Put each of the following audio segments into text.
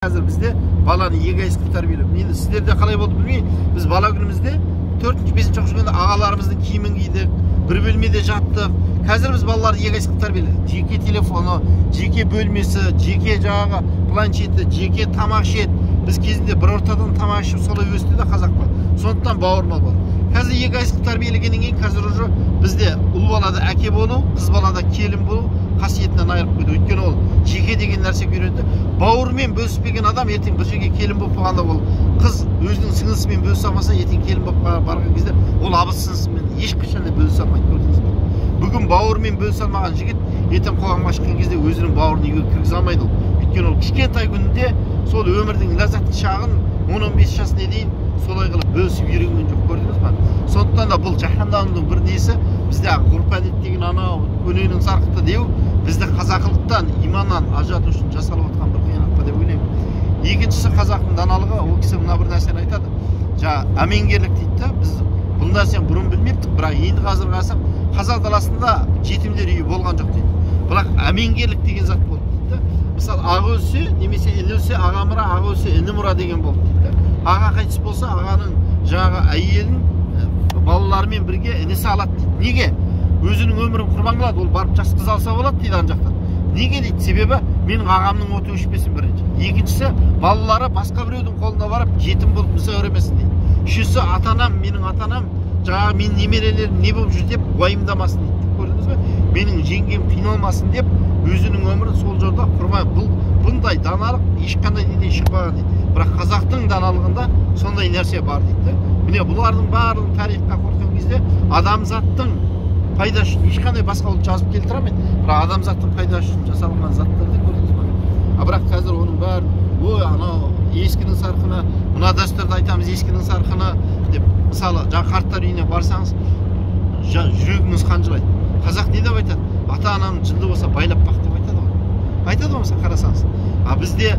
Қазір бізде баланы егайсыздық тәрбиелеу. Енді сіздерде қалай болды білмеймін. Біз бала күнімізде 4-5 оқушыда ағаларымыздың киімін кидік, бір бөлмеде жаттық. Қазір біз балаларды егайсыздық тәрбиеледік. Жеке телефоны, жеке бөлмесі, жеке жаңағы планшеті, жеке тамақ ішеді. Біз кезінде бір ортадан тамақ ішіп солай өсті де қазақпа. Сондықтан бауырмал болды. Қазір егайсыздық тәрбиелегеннен кейін қазір уже бізде ұл балада әке болу, қыз балада келін болу қасиетінен айырып қойды. Өйткені ол жеке деген нәрсе үйренді. Бауырмен бөліспеген адам ертең бір жерге келін болып қалғанда ол қыз өзінің сіңлісімен бөлісе алмаса ертең келін болып барған кезде ол абыз сіңлісімен ешқашан да бөлісе алмайды, көрдіңіз бе? Бүгін бауырмен бөлісе алмаған жігіт ертең қоғамға шыққан кезде өзінің бауырын үйге кіргізе алмайды ол. Өйткені ол кішкентай күнінде сол өмірдің ләззатты шағын 10-15 жасына дейін солай қылып бөлісіп үйренген жоқ, көрдіңіз бе? Сондықтан да бұл жаһанданудың бір несі, бізде ғұрп-әдет деген анау көненің сарқыты деу бізді қазақылықтан, иманнан ажырату үшін жасалып отқан бір қиянат па деп ойлаймын. Екіншісі қазақтың даналығы, ол кісі мына бір нәрсені айтады. Жаңа әмеңгерлік дейді да, біз бұл нәрсені бұрын білмепті, бірақ енді қазір қарасақ қазақ даласында жетімдер үйі болған жоқ дейді. Бірақ әмеңгерлік деген зат болды дейді. Мысалы, аға өлсе, немесе іні өлсе, аға мұра, аға өлсе, іні мұра деген болды дейді. Аға қайтыс болса, ағаның жаңағы әйелін балаларымен бірге інісі алады дейді. Неге? Өзінің өмірін құрбан қылады, ол барып жас қыз алса болады дейді ана жақтан. Неге дейді? Себебі менің ағамның оты өшпесін бірінші. Екіншісі, балалары басқа біреудің қолына барып жетім болып мыса өремесін дейді. Үшіншісі, ата-анам, менің ата-анам жаңағы менің немерелерім не болып жүр деп уайымдамасын дейді. Көрдіңіз бе? Менің жеңгем қиналмасын деп өзінің өмірін сол жолда құрбан. Бұндай даналық ешқандай неден шықпаған дейді. Бірақ қазақтың даналығында сондай нәрсе бар дейді. Міне бұлардың барлығын тарихқа қорытқан кезде адамзаттың пайдасы үшін ешқандай басқа ұлт жазып келтіре алмайды. Бірақ адамзаттың пайдасы үшін жасалған заттарды көрдіңіз бе? Бірақ қазір оның бәрін, ой, анау ескінің сарқыны, мына дәстүрді айтамыз ескінің сарқыны деп, мысалы, жаңа қарттар үйіне барсаңыз, жүрегіңіз қанжылайды. Қазақ не деп айтады? Ата-анам жылды болса байлап бақ деп айтады ғой. Айтады ғой, мысалы қарасаңыз. Бізде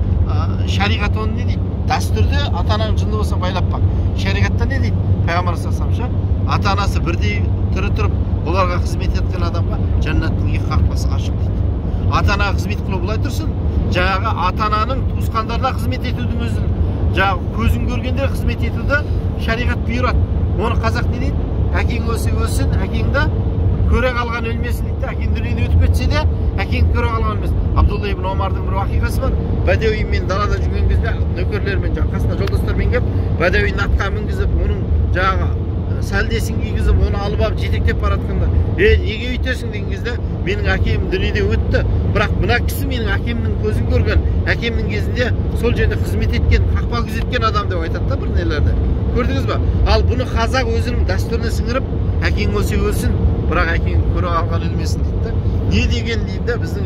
шариғат оны не дейді? Дәстүрде ата-анаң жылды болса байлап бақ. Шариғатта не дейді? Пайғамбар саллаллаху ата-анасы бірдей тірі тұрып, оларға қызмет еткен адамға жәннаттың екі қақпасы ашық дейді. Ата-анаға қызмет қылу былай тұрсын, жаңағы ата-ананың туысқандарына қызмет етудің өзін, жаңағы көзін көргендер қызмет етуді шариғат бұйырады. Оны қазақ не дейді? Әкең өлсе өлсін, әкеңді көре қалған өлмесін дейді. Әкең дүниеден өтіп кетсе де, әкең көре қалған өлмесін. Абдулла ибн Омардың бір вақиғасы бар. Бәдәуимен далада жүрген кезде нөкерлермен, қасына жолдастармен келіп, Бәдәуидің атқа мінгізіп, оның жаңағы сәлдесін кигізіп, оны алып алып жетектеп баратқанда, неге өйтесің деген кезде, менің әкем дүниеде өтті, бірақ мына кісі менің әкемнің көзін көрген, әкемнің кезінде сол жерде қызмет еткен, қақпа күзеткен адам деп айтады да бір нелерді. Көрдіңіз ба? Ал бұны қазақ өзінің дәстүріне сіңіріп, әкең өлсе өлсін, бірақ әкең көре алған өлмесін дейді. Не деген дейді? Біздің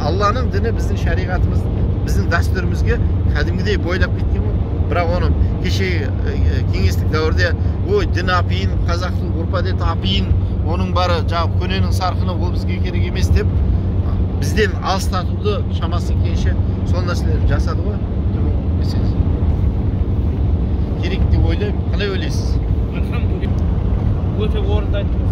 Алланың діні біздің шариғатымыз, біздің дәстүрімізге кәдімгідей бойлап кеткен ғой. Бірақ оны кеше кеңестік дәуірде ой дін апиын, қазақтың ғұрп-әдеті апиын, оның бары жаңағы көненің сарқыны ол бізге керек емес деп бізден алыстатуды шамасы келгенше сол нәрселерді жасады ғой. Керек деп ойлаймын. Қалай ойлайсыз? Өте орынды айттыңыз.